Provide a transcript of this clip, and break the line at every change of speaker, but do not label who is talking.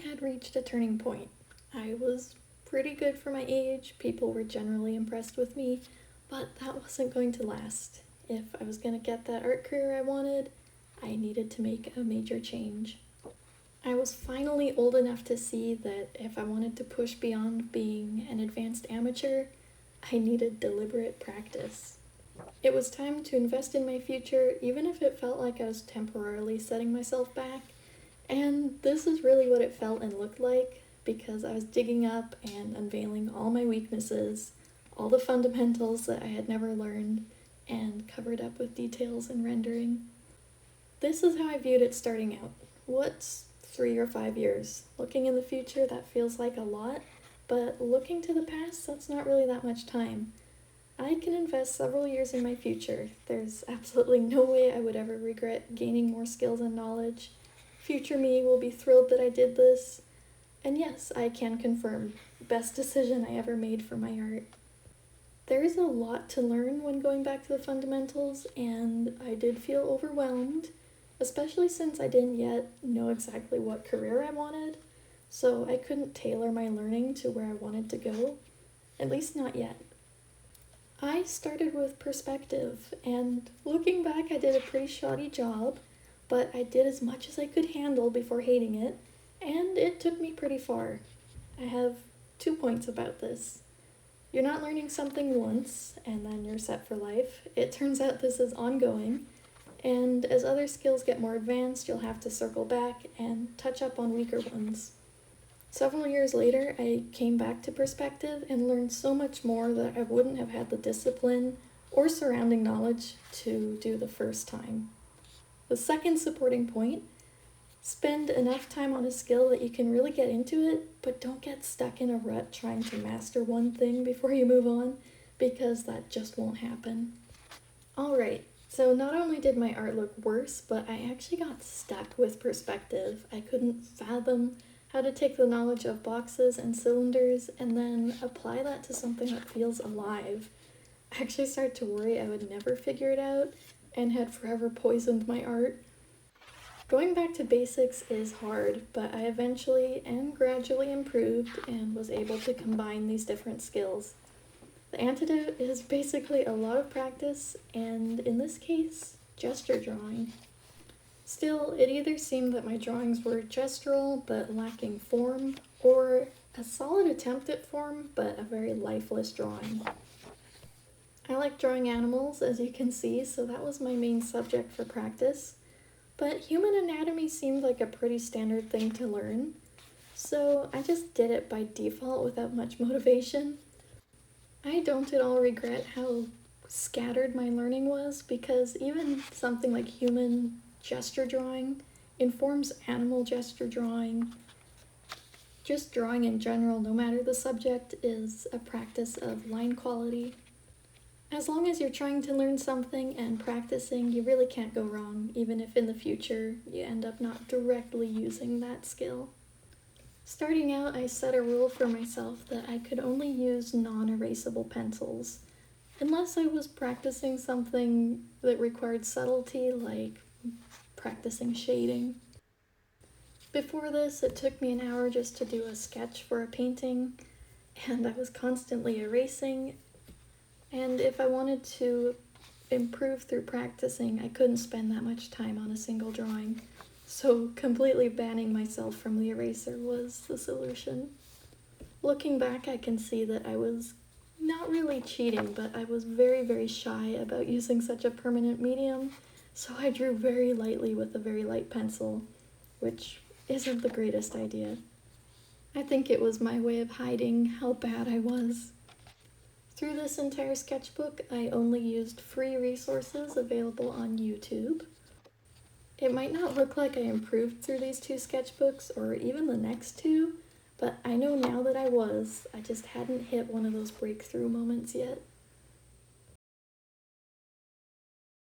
had reached a turning point. I was pretty good for my age, people were generally impressed with me, but that wasn't going to last. If I was going to get that art career I wanted, I needed to make a major change. I was finally old enough to see that if I wanted to push beyond being an advanced amateur, I needed deliberate practice. It was time to invest in my future, even if it felt like I was temporarily setting myself back. And this is really what it felt and looked like, because I was digging up and unveiling all my weaknesses, all the fundamentals that I had never learned, and covered up with details and rendering. This is how I viewed it starting out. What's 3 or 5 years? Looking in the future, that feels like a lot, but looking to the past, that's not really that much time. I can invest several years in my future. There's absolutely no way I would ever regret gaining more skills and knowledge. Future me will be thrilled that I did this. And yes, I can confirm, best decision I ever made for my art. There is a lot to learn when going back to the fundamentals, and I did feel overwhelmed, especially since I didn't yet know exactly what career I wanted, so I couldn't tailor my learning to where I wanted to go, at least not yet. I started with perspective, and looking back I did a pretty shoddy job, but I did as much as I could handle before hating it, and it took me pretty far. I have 2 points about this. You're not learning something once, and then you're set for life. It turns out this is ongoing, and as other skills get more advanced, you'll have to circle back and touch up on weaker ones. Several years later, I came back to perspective and learned so much more that I wouldn't have had the discipline or surrounding knowledge to do the first time. The second supporting point, spend enough time on a skill that you can really get into it, but don't get stuck in a rut trying to master one thing before you move on, because that just won't happen. Alright, so not only did my art look worse, but I actually got stuck with perspective. I couldn't fathom how to take the knowledge of boxes and cylinders and then apply that to something that feels alive. I actually started to worry I would never figure it out and had forever poisoned my art. Going back to basics is hard, but I eventually and gradually improved and was able to combine these different skills. The antidote is basically a lot of practice, and in this case, gesture drawing. Still, it either seemed that my drawings were gestural but lacking form, or a solid attempt at form but a very lifeless drawing. I like drawing animals, as you can see, so that was my main subject for practice, but human anatomy seemed like a pretty standard thing to learn, so I just did it by default without much motivation. I don't at all regret how scattered my learning was, because even something like human gesture drawing informs animal gesture drawing. Just drawing in general, no matter the subject, is a practice of line quality. As long as you're trying to learn something and practicing, you really can't go wrong, even if in the future you end up not directly using that skill. Starting out, I set a rule for myself that I could only use non-erasable pencils, unless I was practicing something that required subtlety, like practicing shading. Before this, it took me an hour just to do a sketch for a painting, and I was constantly erasing, and if I wanted to improve through practicing, I couldn't spend that much time on a single drawing, so completely banning myself from the eraser was the solution. Looking back, I can see that I was not really cheating, but I was very, very shy about using such a permanent medium, so I drew very lightly with a very light pencil, which isn't the greatest idea. I think it was my way of hiding how bad I was. Through this entire sketchbook, I only used free resources available on YouTube. It might not look like I improved through these 2 sketchbooks, or even the next 2, but I know now that I just hadn't hit one of those breakthrough moments yet.